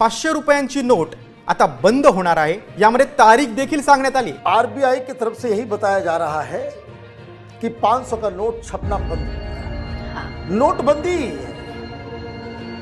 500 रुपयांची नोट आता बंद होणार आहे। यामध्ये तारीख देखील सांगण्यात आली। आरबीआई की तरफ से यही बताया जा रहा है कि 500 का नोट छपना बंद हो गया। नोटबंदी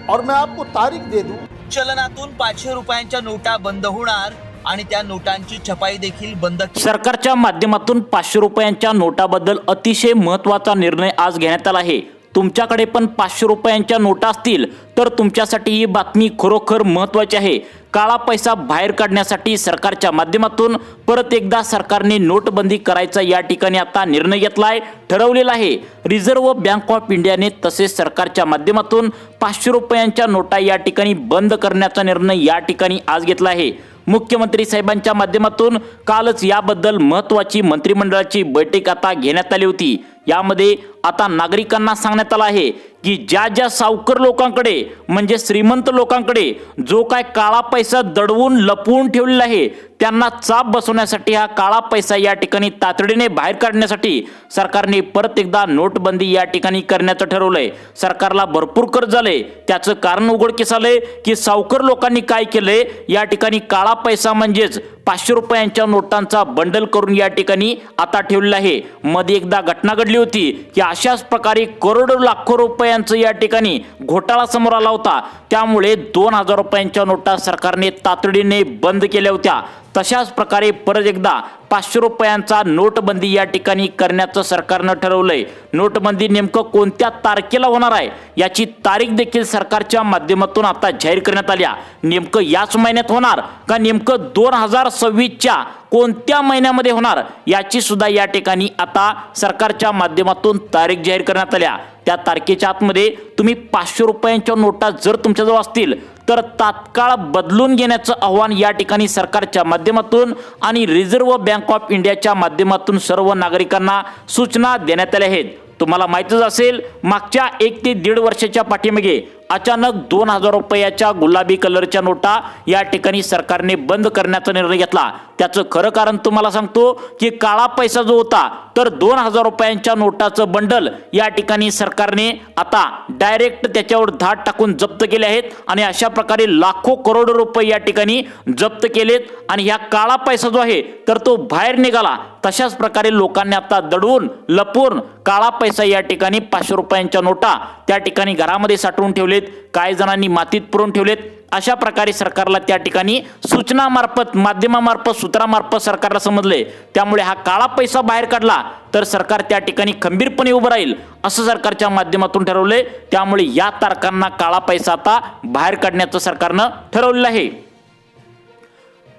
और मैं आपको तारीख दे दूं, चलनातून 500 रुपयांच्या नोटा बंद होणार आणि त्या नोटांची छपाई देखील बंद। सरकारच्या माध्यमातून 500 रुपयांच्या नोटाबद्दल अतिशय महत्त्वाचा निर्णय आज घेण्यात आला आहे। तुमच्याकडे पण 500 रुपयांच्या नोटा असतील तर तुमच्यासाठी ही बातमी खरोखर महत्त्वाची आहे। काळा पैसा बाहेर काढण्यासाठी सरकारच्या माध्यमातून परत एकदा सरकारने नोटबंदी करायचा या ठिकाणी आता निर्णय घेतलाय, ठरवलेला आहे। रिझर्व्ह बँक ऑफ इंडियाने तसेच सरकारच्या माध्यमातून 500 रुपयांच्या नोटा या ठिकाणी बंद करण्याचा निर्णय या ठिकाणी आज घेतला आहे। मुख्यमंत्री साहेबांच्या माध्यमातून कालच याबद्दल महत्त्वाची मंत्रिमंडळाची बैठक आता घेण्यात आली होती। यामध्ये आता नागरिकांना सांगण्यात आलं आहे की ज्या सावकार लोकांकडे म्हणजे श्रीमंत लोकांकडे जो काय काळा पैसा दडवून लपवून ठेवलेला आहे त्यांना चाप बसवण्यासाठी हा काळा पैसा या ठिकाणी तातडीने बाहेर काढण्यासाठी सरकारने परत एकदा नोटबंदी या ठिकाणी करण्याचं ठरवलंय। सरकारला भरपूर कर्ज झाले, त्याचं कारण उघडकीस आलंय की सावकार लोकांनी काय केलंय, या ठिकाणी काळा पैसा म्हणजेच 500 रुपयांच्या नोटांचा बंडल करून या ठिकाणी आता ठेवलेला आहे। मध्ये एकदा घटना घडली होती की अशाच प्रकारे करोडो लाखो रुपयांचं या ठिकाणी घोटाळा समोर आला होता। त्यामुळे 2000 रुपयांच्या नोटा सरकारने तातडीने बंद केल्या होत्या। तशाच प्रकारे परत एकदा 500 रुपयांचा नोटबंदी या ठिकाणी करण्याचं सरकारनं ठरवलंय। नोटबंदी नेमकं कोणत्या तारखेला होणार आहे याची तारीख देखील सरकारच्या माध्यमातून आता जाहीर करण्यात आली। नेमकं याच महिन्यात होणार का नेमकं 2026च्या कोणत्या महिन्यामध्ये होणार याची सुद्धा या ठिकाणी आता सरकारच्या माध्यमातून तारीख जाहीर करण्यात आल्या। त्या तारखेच्या आतमध्ये तुम्ही 500 रुपयांच्या नोटा जर तुमच्याजवळ असतील तर तात्काळ बदलून घेण्याचं आव्हान या ठिकाणी सरकारच्या माध्यमातून आणि रिझर्व्ह बँक ऑफ इंडियाच्या माध्यमातून सर्व नागरिकांना सूचना देण्यात आल्या आहेत। तुम्हाला माहितीच असेल, मागच्या 1 ते 1.5 वर्षाच्या पाठीमागे अचानक 2000 रुपयाच्या गुलाबी कलरच्या नोटा या ठिकाणी सरकारने बंद करण्याचा निर्णय घेतला। त्याचं खरं कारण तुम्हाला सांगतो की काळा पैसा जो होता तर 2000 रुपयांच्या नोटाचं बंडल या ठिकाणी सरकारने आता डायरेक्ट त्याच्यावर धाड टाकून जप्त केले आहेत आणि अशा प्रकारे लाखो करोडो रुपये या ठिकाणी जप्त केलेत आणि ह्या काळा पैसा जो आहे तर तो बाहेर निघाला। तशाच प्रकारे लोकांनी आता दडवून लपवून काळा पैसा या ठिकाणी 500 रुपयांच्या नोटा त्या ठिकाणी घरामध्ये साठवून ठेवलेत, काही जणांनी मातीत पुरून ठेवलेत। अशा प्रकारे सरकारला त्या ठिकाणी सूचनामार्फत माध्यमामार्फत सूत्रामार्फत सरकारला समजले। त्यामुळे हा काळा पैसा बाहेर काढला तर सरकार त्या ठिकाणी खंबीरपणे उभं राहील असं सरकारच्या माध्यमातून ठरवलंय। त्यामुळे या तारखांना काळा पैसा आता बाहेर काढण्याचं सरकारनं ठरवलेलं आहे।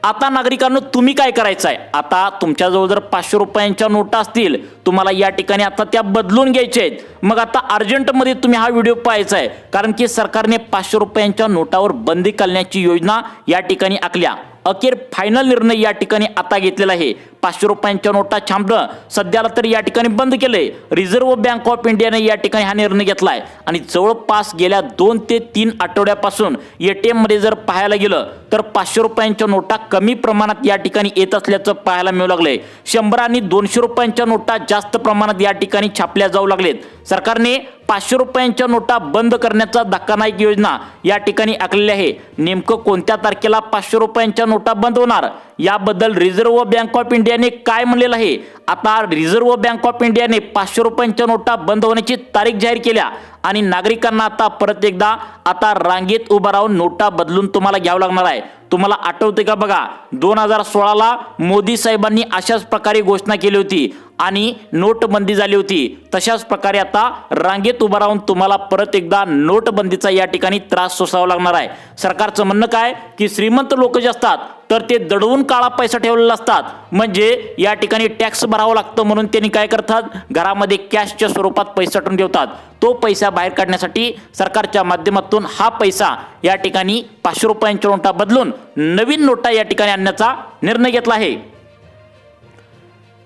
आता नागरिकांनो तुम्ही काय करायचं आहे, आता तुमच्याजवळ जर 500 रुपयांच्या नोटा असतील तुम्हाला या ठिकाणी आता त्या बदलून घ्यायच्या आहेत। मग आता अर्जंटमध्ये तुम्ही हा व्हिडिओ पाहायचा आहे कारण की सरकारने 500 रुपयांच्या नोटावर बंदी घालण्याची योजना या ठिकाणी आखल्या। अखेर फायनल निर्णय या ठिकाणी आता घेतलेला आहे। 500 रुपयांच्या नोटा छापणं सध्याला तर या ठिकाणी बंद केलंय। रिझर्व्ह बँक ऑफ इंडियाने या ठिकाणी हा निर्णय घेतलाय आणि जवळपास गेल्या 2 ते 3 आठवड्यापासून ATM मध्ये जर पाहायला गेलं तर 500 रुपयांच्या नोटा कमी प्रमाणात या ठिकाणी येत असल्याचं पाहायला मिळू लागलंय। 100 आणि 200 रुपयांच्या नोटा जास्त प्रमाणात या ठिकाणी छापल्या जाऊ लागलेत। सरकारने 500 रुपयांच्या नोटा बंद करण्याचा धक्कादायक योजना या ठिकाणी आखलेली आहे। नेमकं कोणत्या तारखेला 500 रुपयांच्या नोटा बंद होणार याबद्दल रिझर्व्ह बँक ऑफ इंडियाने काय म्हणलेलं आहे। आता रिझर्व्ह बँक ऑफ इंडियाने 500 रुपयांच्या नोटा बंद होण्याची तारीख जाहीर केल्या आणि नागरिकांना आता परत एकदा आता रांगेत उभा राहून नोटा बदलून तुम्हाला घ्यावं लागणार आहे। तुम्हाला आठवते का बघा, 2016ला मोदी साहेबांनी अशाच प्रकारे घोषणा केली होती आणि नोटबंदी झाली होती। तशाच प्रकारे आता रांगेत उभा राहून तुम्हाला परत एकदा नोटबंदीचा या ठिकाणी त्रास सोसावा लागणार आहे। सरकारचं म्हणणं काय की श्रीमंत लोक जे असतात तर ते दडवून काळा पैसा ठेवलेला असतात, म्हणजे या ठिकाणी टॅक्स भरावं लागतं म्हणून त्यांनी काय करतात, घरामध्ये कॅशच्या स्वरूपात पैसा साठवून ठेवतात। तो पैसा बाहेर काढण्यासाठी सरकारच्या माध्यमातून हा पैसा या ठिकाणी 500 रुपयांच्या नोटा बदलून नवीन नोटा या ठिकाणी आणण्याचा निर्णय घेतला आहे।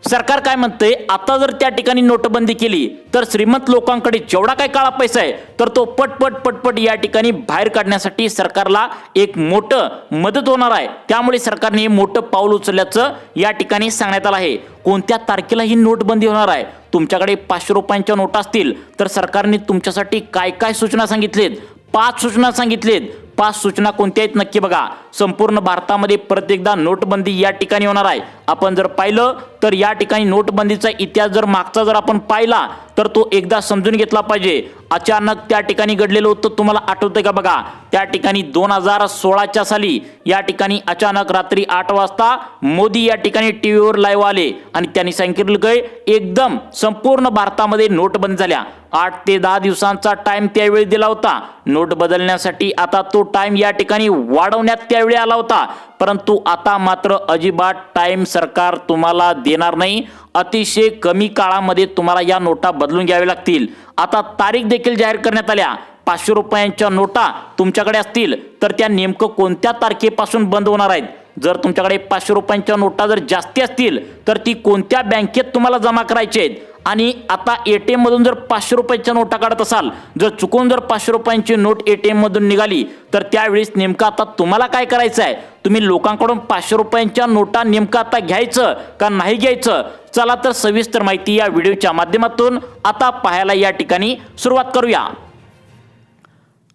सरकार काय म्हणते, आता जर त्या ठिकाणी नोटबंदी केली तर श्रीमंत लोकांकडे जेवढा काय काळा पैसा आहे तर तो पटपट या ठिकाणी बाहेर काढण्यासाठी सरकारला एक मोठं मदत होणार आहे। त्यामुळे सरकारने हे मोठं पाऊल उचलल्याचं या ठिकाणी सांगण्यात आलं आहे। कोणत्या तारखेला ही नोटबंदी होणार आहे, तुमच्याकडे 500 रुपयांच्या नोटा असतील तर सरकारने तुमच्यासाठी काय काय सूचना सांगितलेत, 5 सूचना सांगितलेत। 5 सूचना कोणत्या आहेत नक्की बघा. संपूर्ण भारतामध्ये परत एकदा नोटबंदी या ठिकाणी होणार आहे. आपण जर पाहिलं तर या ठिकाणी नोटबंदीचा इतिहास जर मागचा जर आपण पाहिला तर तो एकदा समजून घेतला पाहिजे. अचानक त्या ठिकाणी घडलेलं होतं, तुम्हाला आठवतंय का बघा. त्या ठिकाणी 2016च्या साली या ठिकाणी अचानक रात्री 8 वाजता मोदी या ठिकाणी टीव्हीवर लाईव्ह आले आणि त्यांनी सांगितलं की एकदम संपूर्ण भारतामध्ये नोटबंदी झाल्या. 8 ते 10 दिवसांचा टाइम त्यावेळी दिला होता नोट बदलण्यासाठी. आता तो टाइम या ठिकाणी वाढवण्यात त्यावेळी आला होता, परंतु आता मात्र अजिबात टाइम सरकार तुम्हाला देणार नाही. अतिशय कमी काळामध्ये तुम्हाला या नोटा बदलून घ्याव्या लागतील. आता तारीख देखील जाहीर करण्यात आल्या. 500 रुपयांच्या नोटा तुमच्याकडे असतील तर त्या नेमकं कोणत्या तारखेपासून बंद होणार आहेत. जर तुमच्याकडे 500 रुपयांच्या नोटा जर जास्ती असतील तर ती कोणत्या बँकेत तुम्हाला जमा करायची आहेत. आणि आता ATM मधून जर 500 रुपयाच्या नोटा काढत असाल, जर चुकून जर 500 रुपयांची नोट ATM मधून निघाली तर त्यावेळेस नेमकं आता तुम्हाला काय करायचं आहे. तुम्ही लोकांकडून 500 रुपयांच्या नोटा नेमकं आता घ्यायचं का नाही घ्यायचं. चला तर सविस्तर माहिती या व्हिडिओच्या माध्यमातून आता पाहायला या ठिकाणी सुरुवात करूया.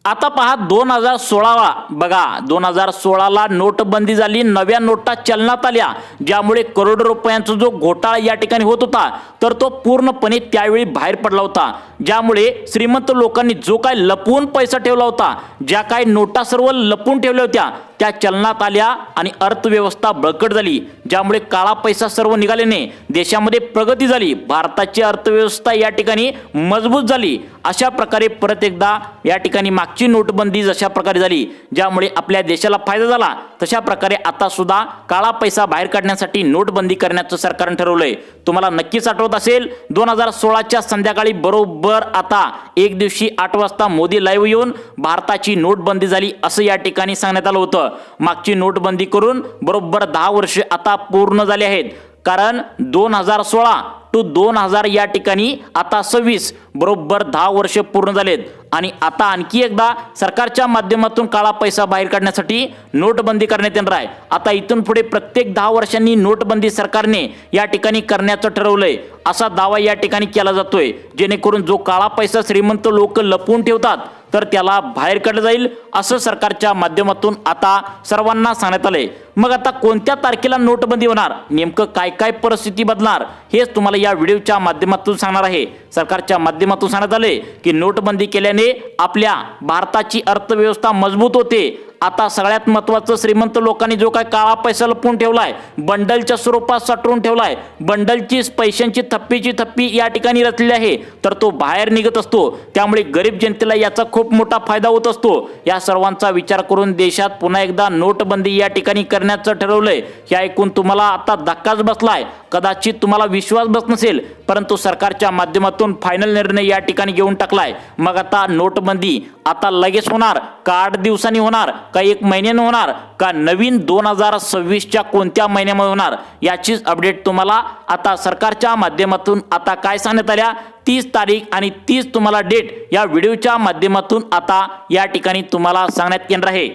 आता पहा 2016 बघा, 2016ला नोटबंदी झाली. नव्या नोटा चलनात आल्या, ज्यामुळे करोडो रुपयांचा जो घोटाळा या ठिकाणी होत होता तर तो पूर्णपणे त्यावेळी बाहेर पडला होता. ज्यामुळे श्रीमंत लोकांनी जो काय लपवून पैसा ठेवला होता, ज्या काही नोटा सर्व लपवून ठेवल्या होत्या त्या चलनात आल्या आणि अर्थव्यवस्था बळकट झाली. ज्यामुळे काळा पैसा सर्व निघाल्याने देशामध्ये प्रगती झाली. भारताची अर्थव्यवस्था या ठिकाणी मजबूत झाली. अशा प्रकारे परत एकदा या ठिकाणी मागची नोटबंदी जशा प्रकारे झाली, ज्यामुळे आपल्या देशाला फायदा झाला, तशा प्रकारे आता सुद्धा काळा पैसा बाहेर काढण्यासाठी नोटबंदी करण्याचं सरकारने ठरवलंय. तुम्हाला नक्कीच आठवत असेल 2016च्या संध्याकाळी बरोबर आता एक दिवशी 8 वाजता मोदी लाईव्ह येऊन भारताची नोटबंदी झाली असं या ठिकाणी सांगण्यात आलं होतं. मागची नोटबंदी करून बरोबर 10 वर्ष आता पूर्ण झाले आहेत. कारण 2016 to 2000 या ठिकाणी आता 26 बरोबर 10 वर्ष पूर्ण झालेत. आणि आता आणखी एकदा सरकारच्या माध्यमातून काळा पैसा बाहेर काढण्यासाठी नोटबंदी करण्यात येणार आहे. आता इथून पुढे प्रत्येक 10 वर्षांनी नोटबंदी सरकारने या ठिकाणी करण्याचं ठरवलंय असा दावा या ठिकाणी केला जातोय. जेणेकरून जो काळा पैसा श्रीमंत लोक लपवून ठेवतात तर त्याला बाहेर काढलं जाईल असं सरकारच्या माध्यमातून आता सर्वांना सांगण्यात आलंय. मग आता कोणत्या तारखेला नोटबंदी होणार, नेमकं काय काय परिस्थिती बदलणार हेच तुम्हाला या व्हिडिओच्या माध्यमातून सांगणार आहे. सरकारच्या माध्यमातून सांगण्यात आले की नोटबंदी केल्याने आपल्या भारताची अर्थव्यवस्था मजबूत होते. आता सगळ्यात महत्त्वाचं, श्रीमंत लोकांनी जो काय काळा पैसा लपवून ठेवलाय, बंडलच्या स्वरूपात साठवून ठेवलाय, बंडलची पैशांची थप्पीची थप्पी या ठिकाणी रचली आहे, तर तो बाहेर निघत असतो. त्यामुळे गरीब जनतेला याचा खूप मोठा फायदा होत असतो. या सर्वांचा विचार करून देशात पुन्हा एकदा नोटबंदी या ठिकाणी करण्याचं ठरवलंय. हे ऐकून तुम्हाला आता धक्काच बसलाय, कदाचित तुम्हाला विश्वास बसत नसेल, परंतु सरकारच्या माध्यमातून फायनल निर्णय या ठिकाणी घेऊन टाकलाय. मग आता नोटबंदी आता लगेच होणार का 8 दिवसांनी होणार का 1 महिन्याने होणार का नवीन 2026च्या कोणत्या महिन्यामध्ये होणार, याचीच अपडेट तुम्हाला आता सरकारच्या माध्यमातून आता काय सांगण्यात आल्या 30 तारीख आणि 30 तुम्हाला डेट या व्हिडिओच्या माध्यमातून आता या ठिकाणी तुम्हाला सांगण्यात येणार आहे.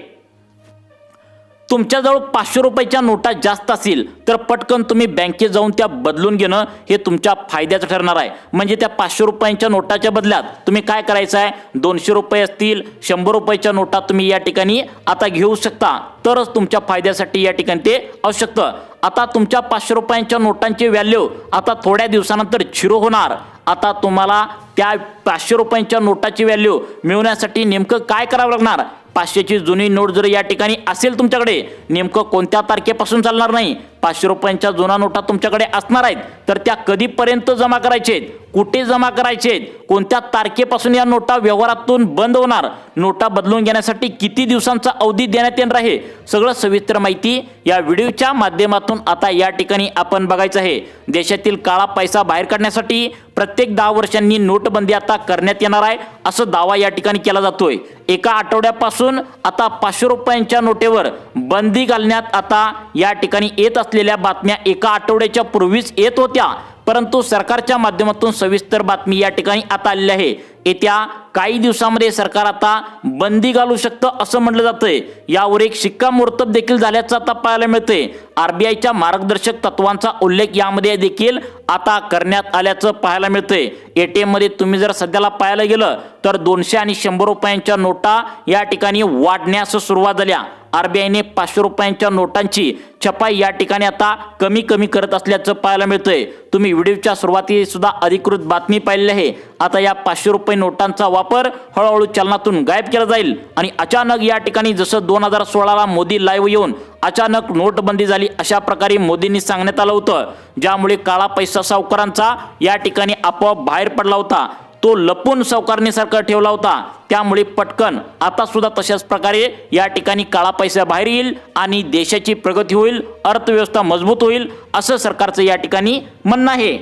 तुमच्याजवळ 500 रुपयाच्या नोटा जास्त असतील तर पटकन तुम्ही बँकेत जाऊन त्या बदलून घेणं हे तुमच्या फायद्याचं ठरणार आहे. म्हणजे त्या 500 रुपयांच्या नोटाच्या बदल्यात तुम्ही काय करायचं आहे, 200 रुपये असतील, 100 रुपयाच्या नोटा तुम्ही या ठिकाणी आता घेऊ शकता. तरच तुमच्या फायद्यासाठी या ठिकाणी ते आवश्यक. आता तुमच्या 500 रुपयांच्या नोटांची व्हॅल्यू आता थोड्या दिवसानंतर 0 होणार. आता तुम्हाला त्या 500 रुपयांच्या नोटाची व्हॅल्यू मिळवण्यासाठी नेमकं काय करावं लागणार. 500ची जुनी नोट जर या ठिकाणी असेल तुमच्याकडे, नेमकं कोणत्या तारखेपासून चालणार नाही. 500 रुपयांच्या जुना नोटा तुमच्याकडे असणार आहेत तर त्या कधीपर्यंत जमा करायचे आहेत, कुठे जमा करायचे आहेत, कोणत्या तारखेपासून या नोटा व्यवहारातून बंद होणार, नोटा बदलून घेण्यासाठी किती दिवसांचा अवधी देण्यात येणार आहे, सगळं सविस्तर माहिती या व्हिडिओच्या माध्यमातून आता या ठिकाणी आपण बघायचं आहे. देशातील काळा पैसा बाहेर काढण्यासाठी प्रत्येक 10 वर्षांनी नोटबंदी आता करण्यात येणार आहे असं दावा या ठिकाणी केला जातोय. एका आठवड्यापासून आता 500 रुपयांच्या नोटेवर बंदी घालण्यात आता या ठिकाणी येत असलेल्या बातम्या एका आठवड्याच्या पूर्वीच येत होत्या, परंतु सरकारच्या माध्यमातून सविस्तर बातमी या ठिकाणी आता आलेली आहे. येत्या काही दिवसांमध्ये सरकार आता बंदी घालू शकतं असं म्हटलं जातंय। यावर एक शिक्कामोर्तब देखील झाल्याचं आता पाहायला मिळतंय। आरबीआयच्या मार्गदर्शक तत्वांचा उल्लेख यामध्ये देखील आता करण्यात आल्याचं पाहायला मिळतंय। एटीएम मध्ये तुम्ही जर सध्याला पाहायला गेलं तर 200 आणि 100 रुपयांच्या नोटा या ठिकाणी वाढण्यास सुरुवात झाल्या। आरबीआयने 500 रुपयांच्या नोटांची छपाई या ठिकाणी आता कमी करत असल्याचं पाहायला मिळतंय। तुम्ही व्हिडिओच्या सुरुवातीस सुद्धा अधिकृत बातमी पाहिली आहे। आता या 500 रुपये नोटांचा वापर हळूहळू चलनातून गायब केला जाईल आणि अचानक या ठिकाणी जसं 2016ला मोदी लाईव्ह येऊन अचानक नोटबंदी झाली अशा प्रकारे मोदींनी सांगण्यात आलं होतं, ज्यामुळे काळा पैसा सावकारांचा या ठिकाणी आपोआप बाहेर पडला होता। तो लपून सावकारणीसारखा ठेवला होता, त्यामुळे पटकन आता सुद्धा तशाच प्रकारे या ठिकाणी काळा पैसा बाहेर येईल आणि देशाची प्रगती होईल, अर्थव्यवस्था मजबूत होईल असं सरकारचं या ठिकाणी म्हणणं आहे।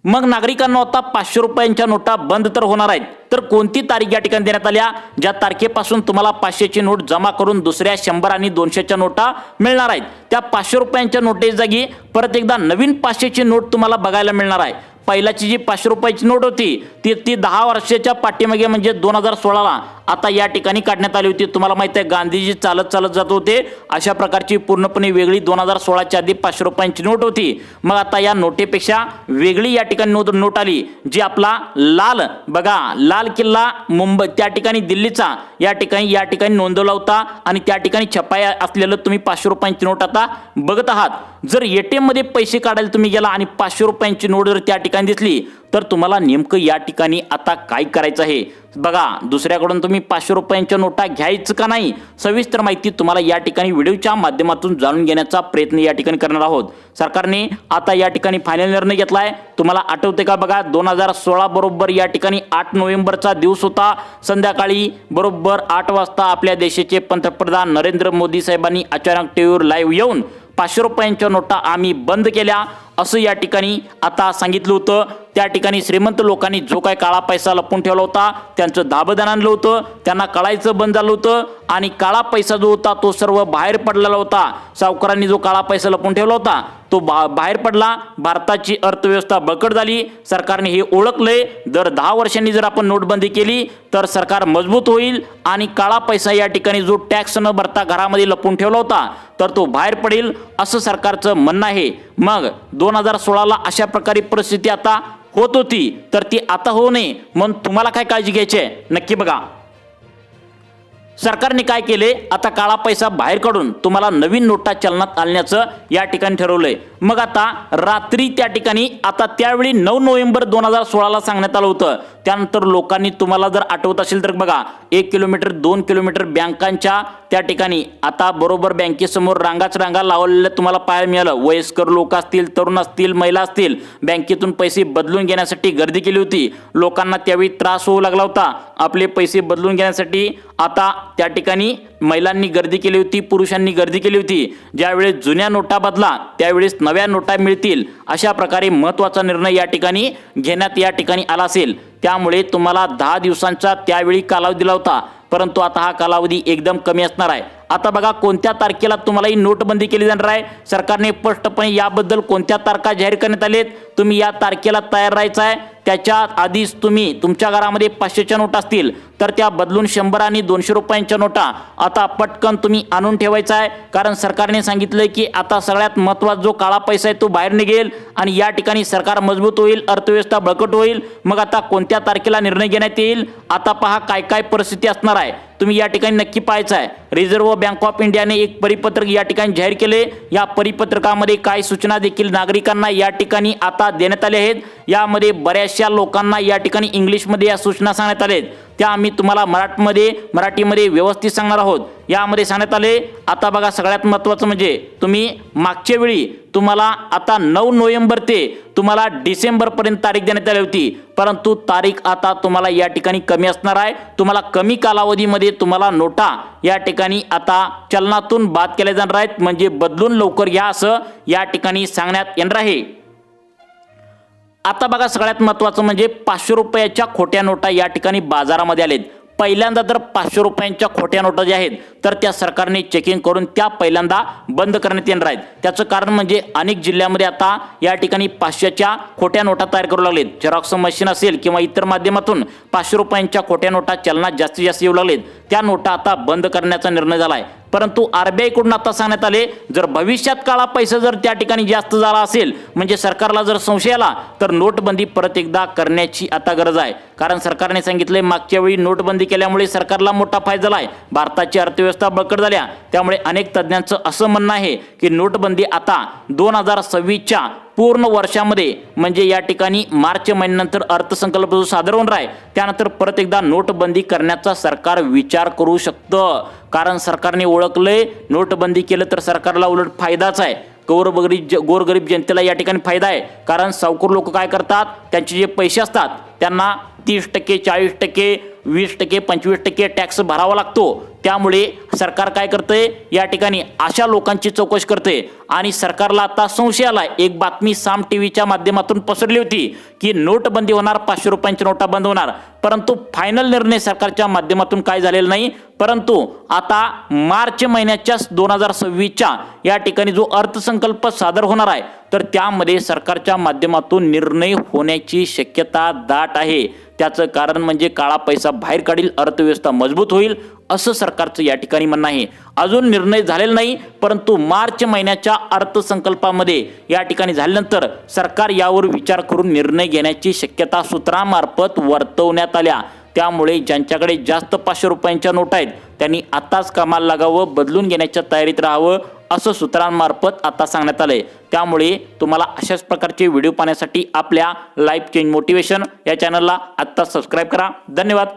मग नागरिकांना आता 500 रुपयांच्या नोटा बंद तर होणार आहेत, तर कोणती तारीख या ठिकाणी देण्यात आल्या ज्या तारखेपासून तुम्हाला 500ची नोट जमा करून दुसऱ्या 100 आणि 200च्या नोटा मिळणार आहेत। त्या 500 रुपयांच्या नोटेच्या जागी परत एकदा नवीन 500ची नोट तुम्हाला बघायला मिळणार आहे। पहिल्याची जी 500 रुपयाची नोट होती ती 10 वर्षाच्या पाठीमागे म्हणजे 2016ला आता या ठिकाणी काढण्यात आली होती। तुम्हाला माहिती आहे गांधीजी चालत जात होते, अशा प्रकारची पूर्णपणे वेगळी 2016च्या आधी 500 रुपयांची नोट होती। मग आता या नोटेपेक्षा वेगळी या ठिकाणी नोट आली, जी आपला लाल किल्ला मुंबई त्या ठिकाणी दिल्लीचा या ठिकाणी नोंदवला होता आणि त्या ठिकाणी छपाई असलेलं तुम्ही 500 रुपयांची नोट आता बघत आहात। जर एटीएम मध्ये पैसे काढायला तुम्ही गेला आणि 500 रुपयांची नोट जर त्या ठिकाणी दिसली तर तुम्हाला नेमकं या ठिकाणी आता काय करायचं आहे बघा। दुसऱ्याकडून तुम्ही 500 रुपयांच्या नोटा घ्यायचं का नाही, सविस्तर माहिती तुम्हाला या ठिकाणी व्हिडिओच्या माध्यमातून जाणून घेण्याचा प्रयत्न या ठिकाणी करणार आहोत। सरकारने आता या ठिकाणी फायनल निर्णय घेतलाय। तुम्हाला आठवते का बघा, 2016 बरोबर या ठिकाणी 8 नोव्हेंबरचा दिवस होता। संध्याकाळी बरोबर 8 वाजता आपल्या देशाचे पंतप्रधान नरेंद्र मोदी साहेबांनी अचानक टीव्हीवर लाईव्ह येऊन 500 रुपयांच्या नोटा आम्ही बंद केल्या असं या ठिकाणी आता सांगितलं होतं। त्या ठिकाणी श्रीमंत लोकांनी जो काय काळा पैसा लपून ठेवला होता त्यांचं दाबदान आणलं होतं, त्यांना कळायचं बंद झालं होतं आणि काळा पैसा जो होता तो सर्व बाहेर पडलेला होता। सावकारांनी जो काळा पैसा लपून ठेवला होता तो बाहेर पडला, भारताची अर्थव्यवस्था बळकट झाली। सरकारने हे ओळखलंय, दर 10 वर्षांनी जर आपण नोटबंदी केली तर सरकार मजबूत होईल आणि काळा पैसा या ठिकाणी जो टॅक्स न भरता घरामध्ये लपून ठेवला होता तर तो बाहेर पडेल असं सरकारचं म्हणणं आहे। मग 2016ला अशा प्रकारे परिस्थिती आता होत होती तर ती आता होऊ नये म्हणून तुम्हाला काय काळजी घ्यायची आहे नक्की बघा। सरकारने काय केले, आता काळा पैसा बाहेर काढून तुम्हाला नवीन नोटा चलनात आणण्याचं या ठिकाणी ठरवलंय। मग आता रात्री त्या ठिकाणी आता त्यावेळी 9 नोव्हेंबर 2016ला सांगण्यात आलं होतं। त्यानंतर लोकांनी तुम्हाला जर आठवत असेल तर बघा 1 किलोमीटर 2 किलोमीटर बँकांच्या त्या ठिकाणी आता बरोबर बँकेसमोर रांगा लावलेल्या तुम्हाला पाहायला मिळालं। वयस्कर लोक असतील, तरुण असतील, महिला असतील, बँकेतून पैसे बदलून घेण्यासाठी गर्दी केली होती। लोकांना त्यावेळी त्रास होऊ लागला होता आपले पैसे बदलून घेण्यासाठी। आता त्या ठिकाणी महिलांनी गर्दी केली होती, पुरुषांनी गर्दी केली होती। ज्यावेळेस जुन्या नोटा बदला त्यावेळेस नव्या नोटा मिळतील अशा प्रकारे महत्त्वाचा निर्णय या ठिकाणी घेण्यात या ठिकाणी आला असेल। त्यामुळे तुम्हाला 10 दिवसांचा त्यावेळी कालावधी दिला होता, परंतु आता हा कालावधी एकदम कमी असणार आहे। आता बघा कोणत्या तारखेला तुम्हाला ही नोटबंदी केली जाणार आहे, सरकारने स्पष्टपणे याबद्दल कोणत्या तारखा जाहीर करण्यात आलेत। तुम्ही या तारखेला तयार राहायचं आहे। त्याच्या आधीच तुम्ही तुमच्या घरामध्ये 500च्या नोटा असतील तर त्या बदलून 100 आणि 200 रुपयांच्या नोटा आता पटकन तुम्ही आणून ठेवायचा आहे, कारण सरकारने सांगितलंय की आता सगळ्यात महत्त्वाचा जो काळा पैसा आहे तो बाहेर निघेल आणि या ठिकाणी सरकार मजबूत होईल, अर्थव्यवस्था बळकट होईल। मग आता कोणत्या तारखेला निर्णय घेण्यात येईल, आता पहा काय परिस्थिती असणार आहे तुम्ही या ठिकाणी नक्की पाहायचं आहे। रिझर्व्ह बँक ऑफ इंडियाने एक परिपत्रक या ठिकाणी जाहीर केले। या परिपत्रकामध्ये काही सूचना देखील नागरिकांना या ठिकाणी आता देण्यात आल्या आहेत। यामध्ये बऱ्याचशा लोकांना या ठिकाणी इंग्लिशमध्ये या सूचना सांगण्यात आल्या आहेत, त्या आम्ही तुम्हाला मराठीमध्ये व्यवस्थित सांगणार आहोत। यामध्ये सांगण्यात आले, आता बघा सगळ्यात महत्त्वाचं म्हणजे तुम्ही मागच्या वेळी तुम्हाला आता 9 नोव्हेंबर ते तुम्हाला डिसेंबरपर्यंत तारीख देण्यात आली होती, परंतु तारीख आता तुम्हाला या ठिकाणी कमी असणार आहे। तुम्हाला कमी कालावधीमध्ये तुम्हाला नोटा या ठिकाणी आता चलनातून बाद केल्या जाणार आहेत, म्हणजे बदलून लवकर घ्या असं या ठिकाणी सांगण्यात येणार आहे। आता बघा सगळ्यात महत्त्वाचं म्हणजे 500 रुपयाच्या खोट्या नोटा या ठिकाणी बाजारामध्ये आलेत। पहिल्यांदा तर 500 रुपयांच्या खोट्या नोटा ज्या आहेत तर त्या सरकारने चेकिंग करून त्या पहिल्यांदा बंद करण्यात येणार आहेत. त्याचं कारण म्हणजे अनेक जिल्ह्यामध्ये आता या ठिकाणी 500च्या खोट्या नोटा तयार करू लागलेत. झेरॉक्स मशीन असेल किंवा इतर माध्यमातून 500 रुपयांच्या खोट्या नोटा चलनात जास्तीत जास्त येऊ लागलेत. त्या नोटा आता बंद करण्याचा निर्णय झाला आहे. परंतु RBI कडून आता सांगण्यात आले जर भविष्यात काळा पैसा जर त्या ठिकाणी जास्त झाला असेल म्हणजे सरकारला जर संशय आला तर नोटबंदी परत एकदा करण्याची आता गरज आहे. कारण सरकारने सांगितले मागच्या वेळी नोटबंदी केल्यामुळे सरकारला मोठा फायदा झाला आहे. भारताची अर्थव्यवस्था बळकट झाल्या. त्यामुळे अनेक तज्ज्ञांचं असं म्हणणं आहे की नोटबंदी आता 2026च्या पूर्ण वर्षामध्ये म्हणजे या ठिकाणी मार्च महिन्यानंतर अर्थसंकल्प जो सादर होणार आहे त्यानंतर परत एकदा नोटबंदी करण्याचा सरकार विचार करू शकतं. कारण सरकारने ओळखलंय नोटबंदी केलं तर सरकारला उलट फायदाच आहे. गोरगरीब जनतेला या ठिकाणी फायदा आहे. कारण सावकार लोक काय करतात त्यांचे जे पैसे असतात त्यांना 30%, 40%, 20%, 25% टॅक्स भरावा लागतो. त्यामुळे सरकार काय करतंय या ठिकाणी अशा लोकांची चौकशी करते. आणि सरकारला आता संशय आलाय. एक बातमी साम टीव्हीच्या माध्यमातून पसरली होती की नोटबंदी होणार, 500 रुपयांच्या नोटा बंद होणार. परंतु फायनल निर्णय सरकारच्या माध्यमातून काय झालेला नाही. परंतु आता मार्च महिन्याच्या 2026च्या या ठिकाणी जो अर्थसंकल्प सादर होणार आहे तर त्यामध्ये सरकारच्या माध्यमातून निर्णय होण्याची शक्यता दाट आहे. त्याचं कारण म्हणजे काळा पैसा बाहेर काढील, अर्थव्यवस्था मजबूत होईल असं सरकारचं या ठिकाणी म्हणणं आहे. अजून निर्णय झालेला नाही परंतु मार्च महिन्याच्या अर्थसंकल्पामध्ये या ठिकाणी झाल्यानंतर सरकार यावर विचार करून निर्णय घेण्याची शक्यता सूत्रांमार्फत वर्तवण्यात आल्या. त्यामुळे ज्यांच्याकडे जास्त 500 रुपयांच्या नोटा आहेत त्यांनी आताच कामाला लागावं, बदलून घेण्याच्या तयारीत राहावं असं सूत्रांमार्फत आता सांगण्यात आलंय. त्यामुळे तुम्हाला अशाच प्रकारचे व्हिडिओ पाहण्यासाठी आपल्या लाईफ चेंज मोटिवेशन या चॅनलला आत्ता सबस्क्राईब करा. धन्यवाद.